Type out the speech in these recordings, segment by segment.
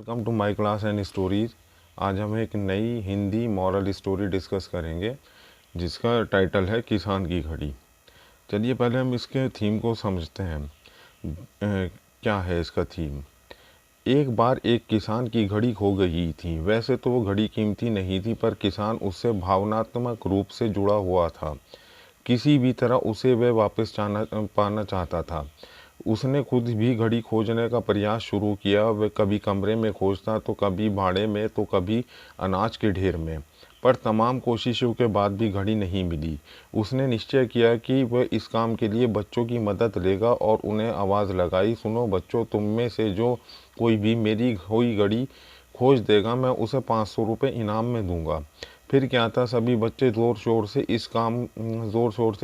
Welcome to my class and stories. आज हम एक नई हिंदी मॉरल स्टोरी डिस्कस करेंगे जिसका टाइटल है किसान की घड़ी। चलिए पहले हम इसके थीम को समझते हैं। क्या है इसका थीम। एक बार एक किसान की घड़ी खो गई थी। वैसे तो वो घड़ी कीमती नहीं थी, पर किसान उससे भावनात्मक रूप से जुड़ा हुआ था। किसी भी तरह उसे वह वापस पाना चाहता था। उसने खुद भी घड़ी खोजने का प्रयास शुरू किया। वह कभी कमरे में खोजता, तो कभी भाड़े में, तो कभी अनाज के ढेर में। पर तमाम कोशिशों के बाद भी घड़ी नहीं मिली। उसने निश्चय किया कि वह इस काम के लिए बच्चों की मदद लेगा और उन्हें आवाज़ लगाई, सुनो बच्चों, तुम में से जो कोई भी मेरी खोई घड़ी खोज देगा, मैं उसे 500 रुपये इनाम में दूंगा। फिर क्या था, सभी बच्चे ज़ोर शोर से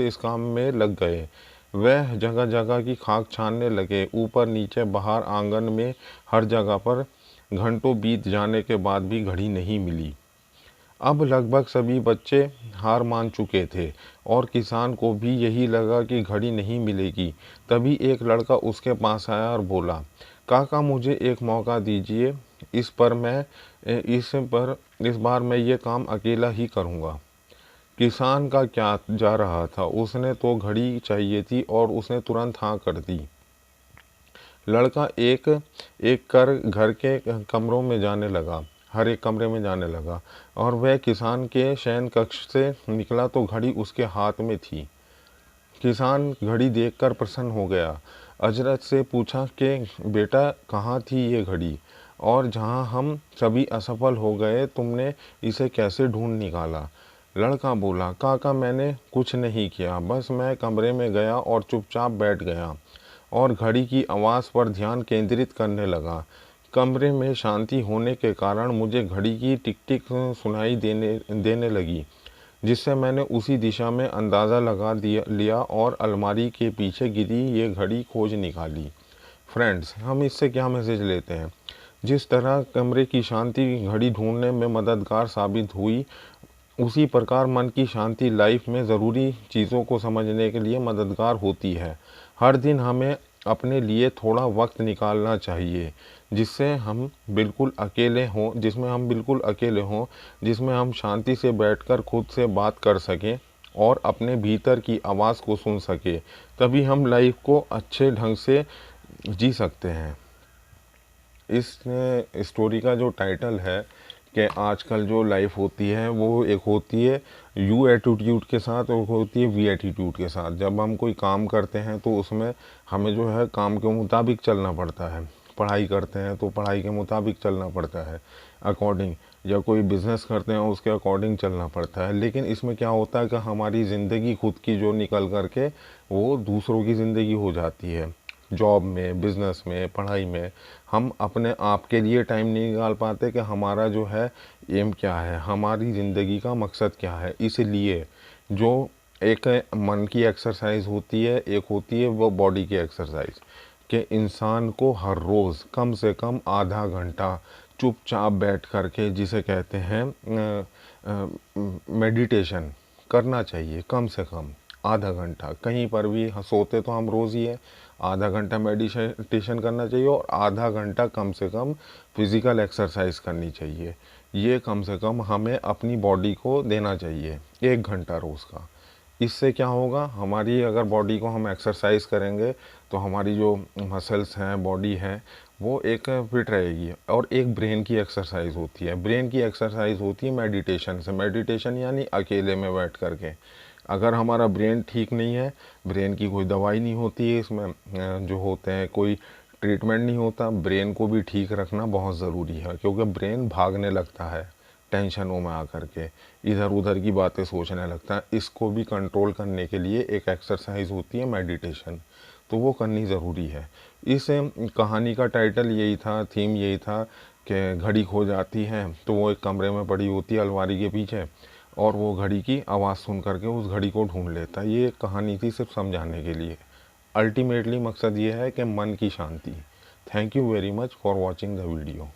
इस काम में लग गए। वह जगह जगह की खाक छानने लगे, ऊपर नीचे बाहर आंगन में, हर जगह पर। घंटों बीत जाने के बाद भी घड़ी नहीं मिली। अब लगभग सभी बच्चे हार मान चुके थे और किसान को भी यही लगा कि घड़ी नहीं मिलेगी। तभी एक लड़का उसके पास आया और बोला, काका मुझे एक मौका दीजिए। इस बार मैं ये काम अकेला ही करूँगा। किसान का क्या जा रहा था, उसने तो घड़ी चाहिए थी और उसने तुरंत हाँ कर दी। लड़का एक एक कर घर के कमरों में जाने लगा, हर एक कमरे में जाने लगा, और वह किसान के शयन कक्ष से निकला तो घड़ी उसके हाथ में थी। किसान घड़ी देखकर प्रसन्न हो गया। अजरत से पूछा कि बेटा, कहाँ थी ये घड़ी, और जहाँ हम सभी असफल हो गए तुमने इसे कैसे ढूंढ निकाला। लड़का बोला, काका मैंने कुछ नहीं किया, बस मैं कमरे में गया और चुपचाप बैठ गया और घड़ी की आवाज़ पर ध्यान केंद्रित करने लगा। कमरे में शांति होने के कारण मुझे घड़ी की टिक टिक सुनाई देने लगी, जिससे मैंने उसी दिशा में अंदाज़ा लिया और अलमारी के पीछे गिरी ये घड़ी खोज निकाली। फ्रेंड्स, हम इससे क्या मैसेज लेते हैं। जिस तरह कमरे की शांति घड़ी ढूंढने में मददगार साबित हुई, उसी प्रकार मन की शांति लाइफ में ज़रूरी चीज़ों को समझने के लिए मददगार होती है। हर दिन हमें अपने लिए थोड़ा वक्त निकालना चाहिए, जिसमें हम बिल्कुल अकेले हों, जिसमें हम शांति से बैठकर खुद से बात कर सकें और अपने भीतर की आवाज़ को सुन सकें। तभी हम लाइफ को अच्छे ढंग से जी सकते हैं। इस स्टोरी का जो टाइटल है कि आजकल जो लाइफ होती है वो एक होती है यू एटीट्यूड के साथ और होती है वी एटीट्यूड के साथ। जब हम कोई काम करते हैं तो उसमें हमें जो है काम के मुताबिक चलना पड़ता है। पढ़ाई करते हैं तो पढ़ाई के मुताबिक चलना पड़ता है अकॉर्डिंग, या कोई बिज़नेस करते हैं उसके अकॉर्डिंग चलना पड़ता है। लेकिन इसमें क्या होता है कि हमारी ज़िंदगी खुद की जो निकल करके वो दूसरों की ज़िंदगी हो जाती है। जॉब में, बिज़नेस में, पढ़ाई में हम अपने आप के लिए टाइम नहीं निकाल पाते कि हमारा जो है एम क्या है, हमारी ज़िंदगी का मकसद क्या है। इसलिए जो एक मन की एक्सरसाइज होती है, एक होती है वो बॉडी की एक्सरसाइज, कि इंसान को हर रोज़ कम से कम आधा घंटा चुपचाप बैठ कर के, जिसे कहते हैं मेडिटेशन, करना चाहिए। कम से कम आधा घंटा, कहीं पर भी सोते तो हम रोज़ ही है, आधा घंटा मेडिटेशन करना चाहिए और आधा घंटा कम से कम फिज़िकल एक्सरसाइज करनी चाहिए। ये कम से कम हमें अपनी बॉडी को देना चाहिए, 1 घंटा रोज़ का। इससे क्या होगा, हमारी अगर बॉडी को हम एक्सरसाइज करेंगे तो हमारी जो मसल्स हैं, बॉडी है, वो एक फिट रहेगी। और एक ब्रेन की एक्सरसाइज होती है, ब्रेन की एक्सरसाइज होती है मेडिटेशन से। मेडिटेशन यानी अकेले में बैठ कर के। अगर हमारा ब्रेन ठीक नहीं है, ब्रेन की कोई दवाई नहीं होती है इसमें, जो होते हैं कोई ट्रीटमेंट नहीं होता। ब्रेन को भी ठीक रखना बहुत ज़रूरी है, क्योंकि ब्रेन भागने लगता है टेंशनों में आकर के, इधर उधर की बातें सोचने लगता है। इसको भी कंट्रोल करने के लिए एक एक्सरसाइज होती है मेडिटेशन, तो वो करनी ज़रूरी है। इस कहानी का टाइटल यही था, थीम यही था कि घड़ी खो जाती है तो वो एक कमरे में पड़ी होती है अलमारी के पीछे, और वो घड़ी की आवाज़ सुन करके उस घड़ी को ढूंढ लेता है। ये एक कहानी थी सिर्फ समझाने के लिए। अल्टीमेटली मकसद ये है कि मन की शांति। Thank you very much for watching the video.